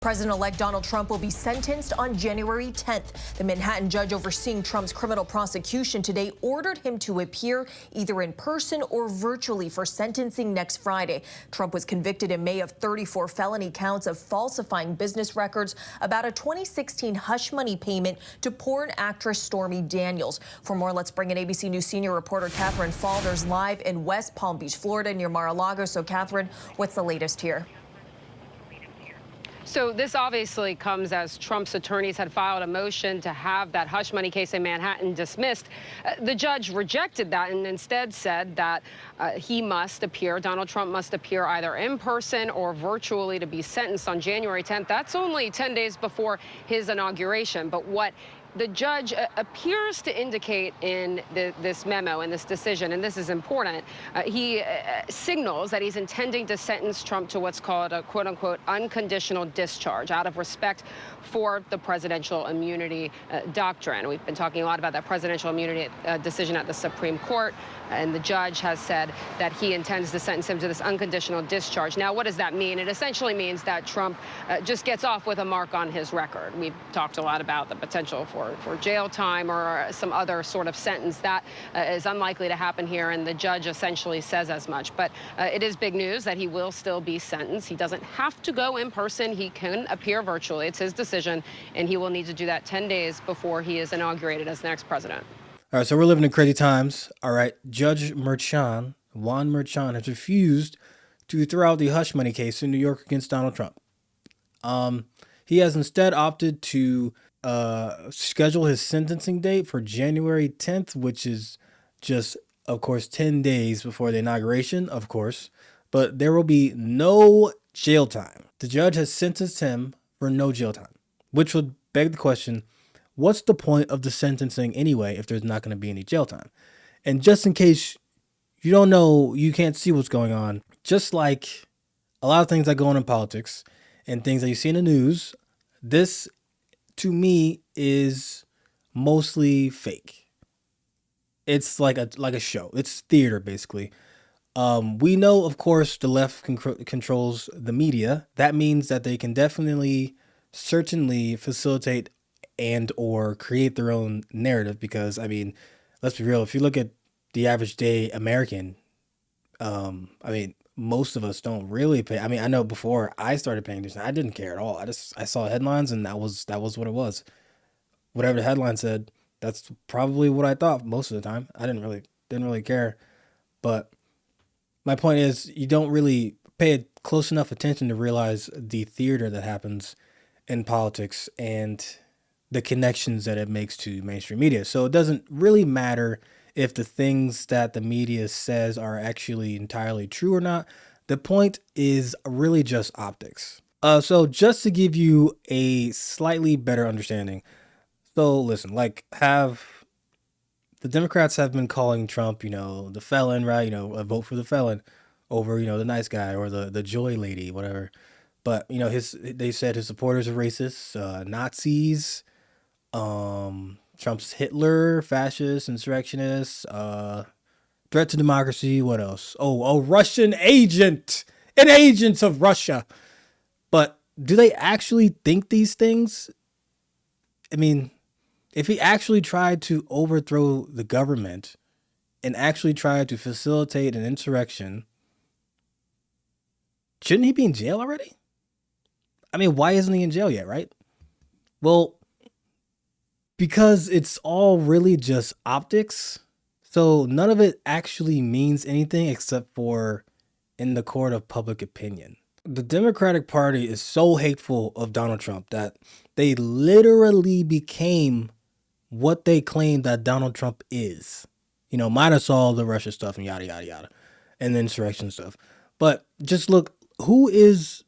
President-elect Donald Trump will be sentenced on January 10th. The Manhattan judge overseeing Trump's criminal prosecution today ordered him to appear either in person or virtually for sentencing next Friday. Trump was convicted in May of 34 felony counts of falsifying business records about a 2016 hush money payment to porn actress Stormy Daniels. For more, let's bring in ABC News senior reporter Catherine Falders live in West Palm Beach, Florida, near Mar-a-Lago. So, Catherine, what's the latest here? So this obviously comes as Trump's attorneys had filed a motion to have that hush money case in Manhattan dismissed. The judge rejected that and instead said that Donald Trump must appear either in person or virtually to be sentenced on January 10th. That's only 10 days before his inauguration. But what the judge appears to indicate in this memo, in this decision, and this is important, he signals that he's intending to sentence Trump to what's called a quote-unquote unconditional discharge out of respect for the presidential immunity doctrine. We've been talking a lot about that presidential immunity decision at the Supreme Court, and the judge has said that he intends to sentence him to this unconditional discharge. Now, what does that mean? It essentially means that Trump just gets off with a mark on his record. We've talked a lot about the potential for jail time or some other sort of sentence. That is unlikely to happen here, and the judge essentially says as much. But it is big news that he will still be sentenced. He doesn't have to go in person. He can appear virtually. It's his decision, and he will need to do that 10 days before he is inaugurated as the next president. All right, so we're living in crazy times. All right, Judge Juan Merchan, has refused to throw out the hush money case in New York against Donald Trump. He has instead opted to schedule his sentencing date for January 10th, which is just, of course, 10 days before the inauguration, of course. But there will be no jail time. The judge has sentenced him for no jail time, which would beg the question, what's the point of the sentencing anyway if there's not going to be any jail time? And just in case you don't know, you can't see what's going on, just like a lot of things that go on in politics and things that you see in the news, this, to me, is mostly fake. It's like a show. It's theater, basically. We know, of course, the left controls the media. That means that they can certainly facilitate and or create their own narrative because, I mean, let's be real. If you look at the average day American, most of us don't really pay. I mean, I know before I started paying attention, I didn't care at all. I saw headlines and that was what it was. Whatever the headline said, that's probably what I thought most of the time. I didn't really care. But my point is, you don't really pay close enough attention to realize the theater that happens in politics and the connections that it makes to mainstream media. So it doesn't really matter if the things that the media says are actually entirely true or not. The point is really just optics. So just to give you a slightly better understanding. So listen, the Democrats have been calling Trump, the felon, right? A vote for the felon over, the nice guy or the joy lady, whatever. But, they said his supporters are racist, Nazis, Trump's Hitler, fascist, insurrectionist, threat to democracy. What else? Oh, a Russian agent, an agent of Russia. But do they actually think these things? I mean, if he actually tried to overthrow the government and actually tried to facilitate an insurrection, shouldn't he be in jail already? I mean, why isn't he in jail yet, right? Well, because it's all really just optics. So none of it actually means anything except for in the court of public opinion. The Democratic Party is so hateful of Donald Trump that they literally became what they claim that Donald Trump is. Minus all the Russia stuff and yada, yada, yada, and the insurrection stuff. But just look, who is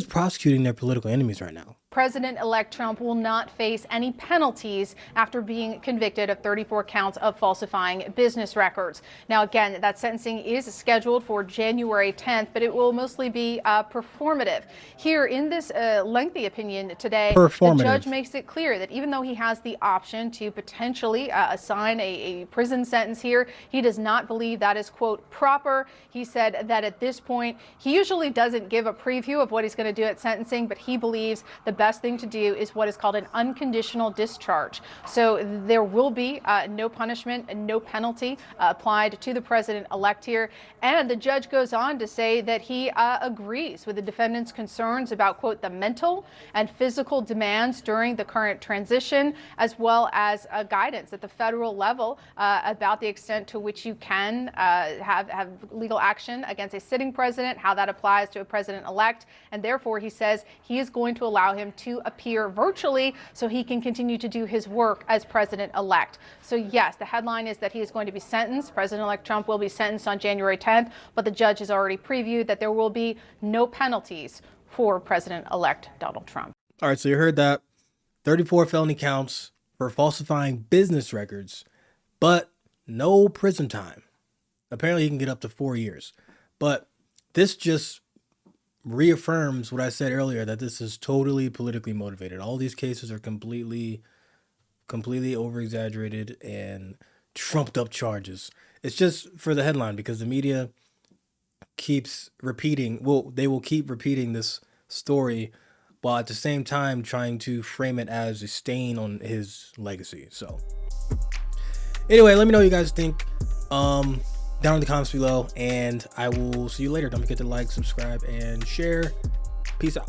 prosecuting their political enemies right now? President-elect Trump will not face any penalties after being convicted of 34 counts of falsifying business records. Now, again, that sentencing is scheduled for January 10th, but it will mostly be performative. Here in this lengthy opinion today, the judge makes it clear that even though he has the option to potentially assign a prison sentence here, he does not believe that is, quote, proper. He said that at this point, he usually doesn't give a preview of what he's going to do at sentencing, but he believes the best thing to do is what is called an unconditional discharge. So there will be no punishment and no penalty applied to the president-elect here. And the judge goes on to say that he agrees with the defendant's concerns about, quote, the mental and physical demands during the current transition, as well as guidance at the federal level about the extent to which you can have legal action against a sitting president, how that applies to a president-elect. And therefore, he says he is going to allow him to appear virtually so he can continue to do his work as president-elect. So yes, the headline is that he is going to be sentenced. President-elect Trump will be sentenced on January 10th, but the judge has already previewed that there will be no penalties for President-elect Donald Trump. All right, so you heard that. 34 felony counts for falsifying business records, but no prison time. Apparently he can get up to 4 years. But this just reaffirms what I said earlier, that this is totally politically motivated. All these cases are completely over-exaggerated and trumped up charges. It's just for the headline because the media keeps repeating, they will keep repeating this story while at the same time trying to frame it as a stain on his legacy. So anyway, let me know what you guys think down in the comments below, and I will see you later. Don't forget to like, subscribe, and share. Peace out.